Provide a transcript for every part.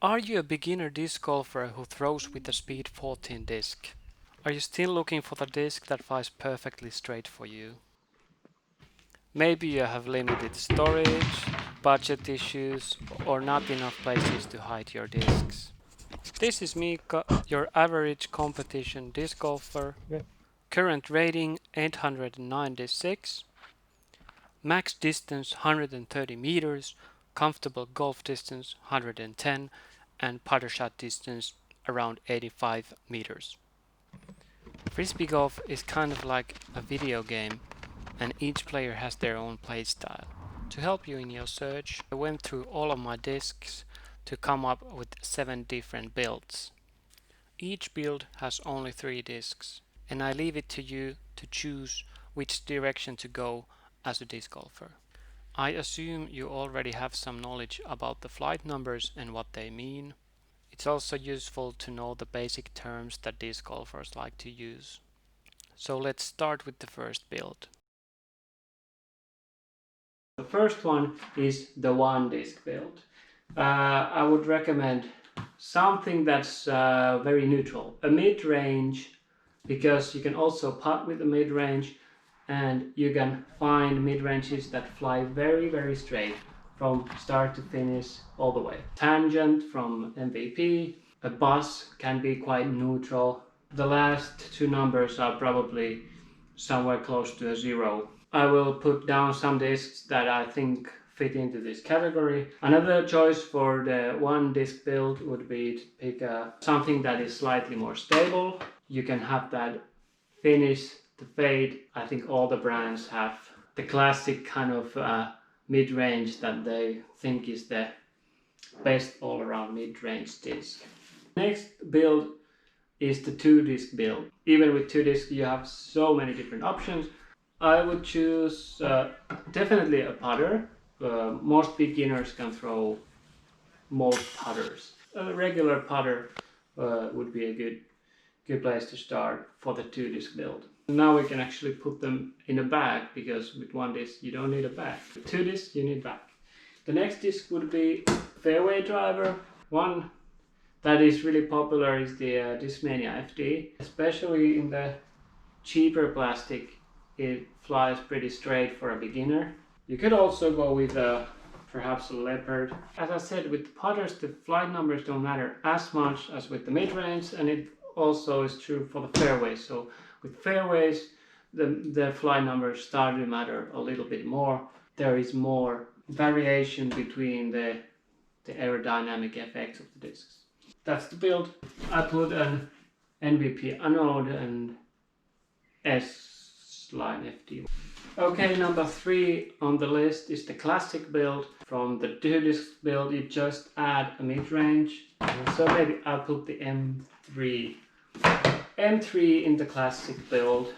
Are you a beginner disc golfer who throws with a speed 14 disc? Are you still looking for the disc that flies perfectly straight for you? Maybe you have limited storage, budget issues, or not enough places to hide your discs. This is Mika, your average competition disc golfer. Current rating 896, max distance 130 meters, comfortable golf distance 110, and putter shot distance around 85 meters. Frisbee golf is kind of like a video game, and each player has their own playstyle. To help you in your search, I went through all of my discs to come up with 7 different builds. Each build has only 3 discs, and I leave it to you to choose which direction to go as a disc golfer. I assume you already have some knowledge about the flight numbers and what they mean. It's also useful to know the basic terms that disc golfers like to use. So let's start with the first build. The first one is the one disc build. I would recommend something that's very neutral, a mid-range, because you can also putt with the mid-range, and you can find mid-ranges that fly very straight from start to finish all the way. Tangent from MVP, a bus can be quite neutral. The last 2 numbers are probably somewhere close to a 0. I will put down some discs that I think fit into this category. Another choice for the one disc build would be to pick something that is slightly more stable. You can have that finish, the fade. I think all the brands have the classic kind of mid-range that they think is the best all-around mid-range disc. Next build is the 2 disc build. Even with 2 discs you have so many different options. I would choose definitely a putter. Most beginners can throw most putters. A regular putter would be a good place to start for the 2 disc build. Now we can actually put them in a bag, because with 1 disc you don't need a bag. With 2 discs you need bag. The next disc would be fairway driver. One that is really popular is the Discmania FD, especially in the cheaper plastic. It flies pretty straight for a beginner. You could also go with perhaps a leopard. As I said, with putters the flight numbers don't matter as much as with the mid-range, and it also is true for the fairways. So with fairways the flight numbers start to matter a little bit more. There is more variation between the aerodynamic effects of the discs. That's the build. I put an MVP anode and S-line FD. Okay, number 3 on the list is the classic build. From the 2 disc build you just add a mid-range. So maybe I'll put the M3. M3 in the classic build.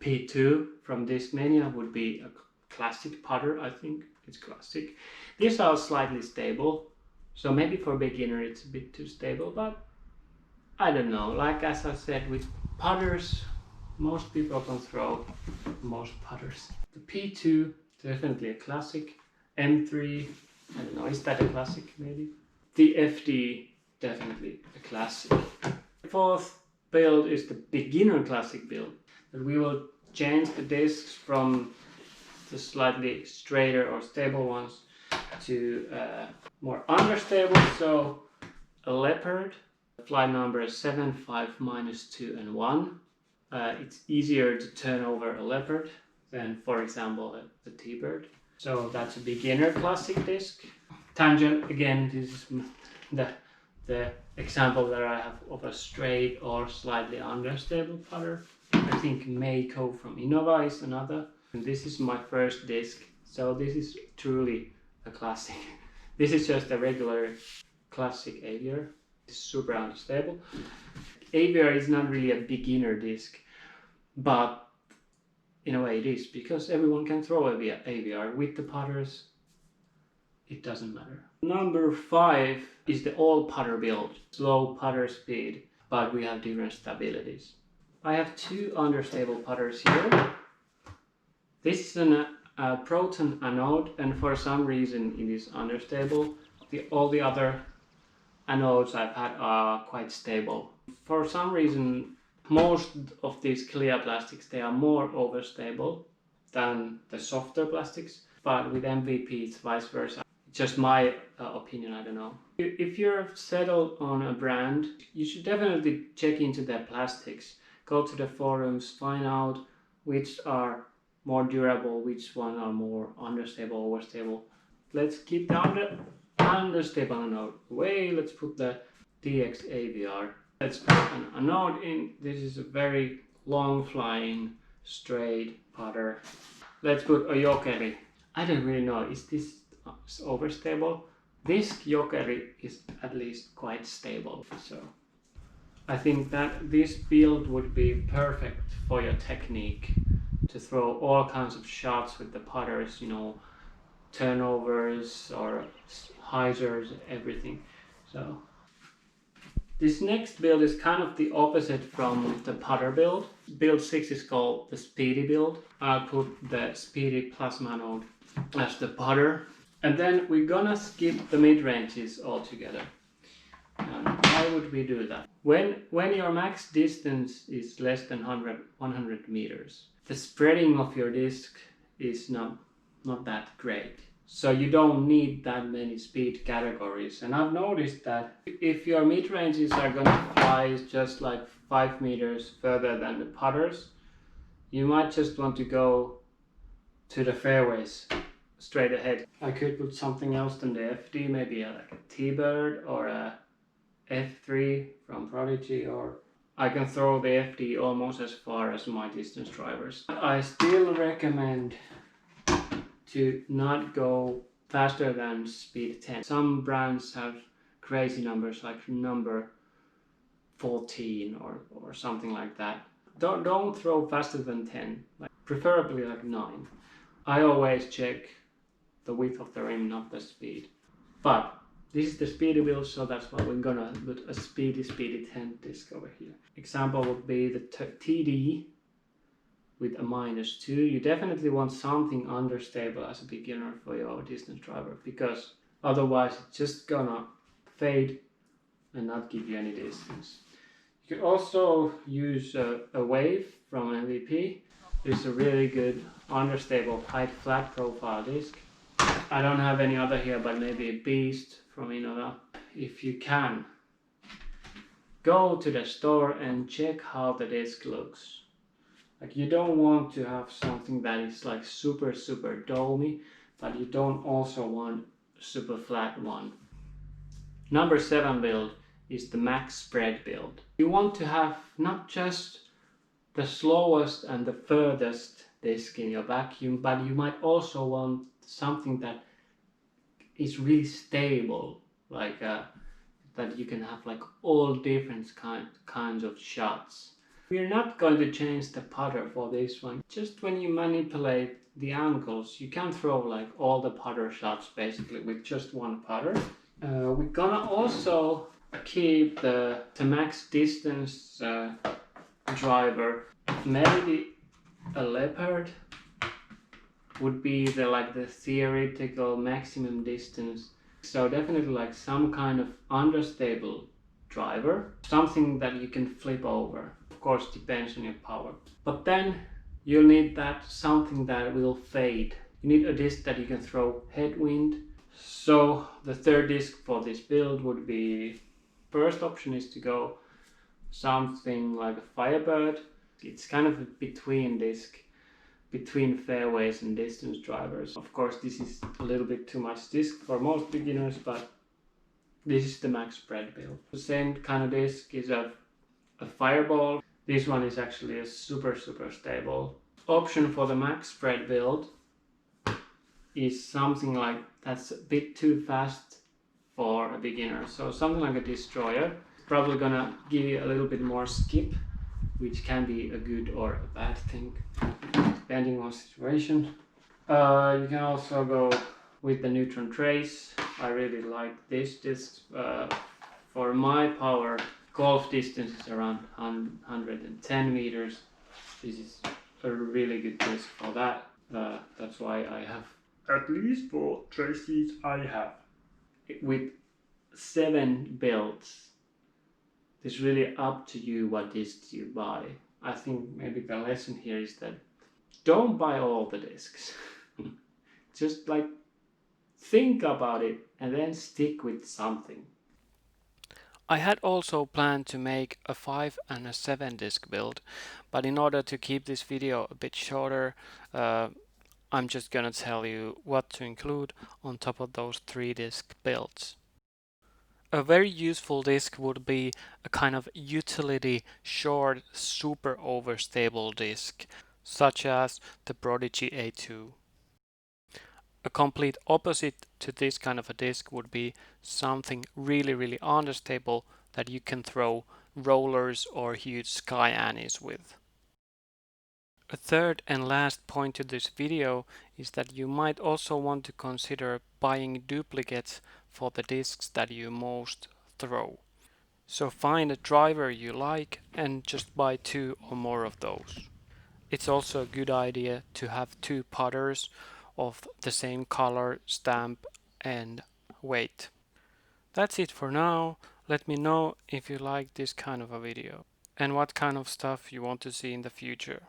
P2 from Discmania would be a classic putter, I think. It's classic. These are slightly stable. So maybe for a beginner it's a bit too stable, but I don't know. Like as I said, with putters, most people can throw most putters. The P2, definitely a classic. M3, I don't know, is that a classic maybe? The FD, definitely a classic. The 4th build is the beginner classic build. But we will change the discs from the slightly straighter or stable ones to more understable. So a leopard, flight number is 7, 5, -2 and 1. It's easier to turn over a leopard than, for example, a T-bird. So that's a beginner classic disc. Tangent, again, this is the example that I have of a straight or slightly understable putter. I think Mako from Innova is another. And this is my first disc, so this is truly a classic. This is just a regular classic Aviar. It's super unstable. Aviar is not really a beginner disc, but in a way it is, because everyone can throw Aviar. With the putters, it doesn't matter. Number 5 is the all putter build. Slow putter speed, but we have different stabilities. I have 2 understable putters here. This is a proton anode, and for some reason it is understable. All the other anodes I've had are quite stable. For some reason, most of these clear plastics, they are more overstable than the softer plastics, but with MVP it's vice versa. It's just my opinion, I don't know. If you're settled on a brand, you should definitely check into their plastics. Go to the forums, find out which are more durable, which one are more understable, overstable. Let's keep the understable anode away. Let's put the DX AVR. Let's put an anode in. This is a very long flying straight putter. Let's put a Jokeri. I don't really know, is this overstable? This Jokeri is at least quite stable, so I think that this build would be perfect for your technique to throw all kinds of shots with the putters, you know, turnovers or hyzers, everything. So this next build is kind of the opposite from the putter build. Build 6 is called the speedy build. I'll put the speedy plasma node as the putter. And then we're gonna skip the mid-ranges altogether. Why would we do that? When your max distance is less than 100 meters, the spreading of your disc is not that great. So you don't need that many speed categories. And I've noticed that if your mid-ranges are gonna fly just like 5 meters further than the putters, you might just want to go to the fairways straight ahead. I could put something else than the FD, maybe like a T-Bird or a F3 from Prodigy, or I can throw the FD almost as far as my distance drivers. I still recommend to not go faster than speed 10. Some brands have crazy numbers like number 14 or something like that. Don't throw faster than 10, like preferably like 9. I always check the width of the rim, not the speed. But this is the speedy build, so that's why we're gonna put a speedy 10 disc over here. Example would be the TD with a -2. You definitely want something understable as a beginner for your distance driver, because otherwise it's just gonna fade and not give you any distance. You could also use a wave from MVP. It's a really good understable tight flat profile disc. I don't have any other here, but maybe a Beast from Innova. If you can, go to the store and check how the disc looks. Like, you don't want to have something that is like super domey, but you don't also want a super flat one. Number 7 build is the max spread build. You want to have not just the slowest and the furthest disc in your vacuum, but you might also want something that is really stable, like that you can have like all different kinds of shots. We're not going to change the putter for this one. Just when you manipulate the angles, you can throw like all the putter shots basically with just one putter. We're gonna also keep the max distance driver. Maybe a Leopard would be the theoretical maximum distance. So definitely like some kind of understable driver, something that you can flip over. Of course, depends on your power. But then you'll need that something that will fade. You need a disc that you can throw headwind. So the third disc for this build would be, first option is to go something like a Firebird. It's kind of a between disc between fairways and distance drivers. Of course, this is a little bit too much disc for most beginners, but this is the max spread build. The same kind of disc is a Fireball. This one is actually a super stable. Option for the max spread build is something like that's a bit too fast for a beginner. So something like a Destroyer. Probably gonna give you a little bit more skip, which can be a good or a bad thing, depending on situation. You can also go with the Neutron Trace. I really like this disc. For my power, golf distance is around 110 meters. This is a really good disc for that. That's why I have at least 4 traces I have. With 7 builds. It's really up to you what discs you buy. I think maybe the lesson here is that don't buy all the discs. Just like think about it and then stick with something. I had also planned to make a 5 and a 7 disc build, but in order to keep this video a bit shorter, I'm just gonna tell you what to include on top of those 3 disc builds. A very useful disc would be a kind of utility short super overstable disc, such as the Prodigy A2. A complete opposite to this kind of a disc would be something really understable that you can throw rollers or huge sky annies with. A third and last point to this video is that you might also want to consider buying duplicates for the discs that you most throw. So find a driver you like and just buy 2 or more of those. It's also a good idea to have 2 putters of the same color, stamp and weight. That's it for now. Let me know if you like this kind of a video and what kind of stuff you want to see in the future.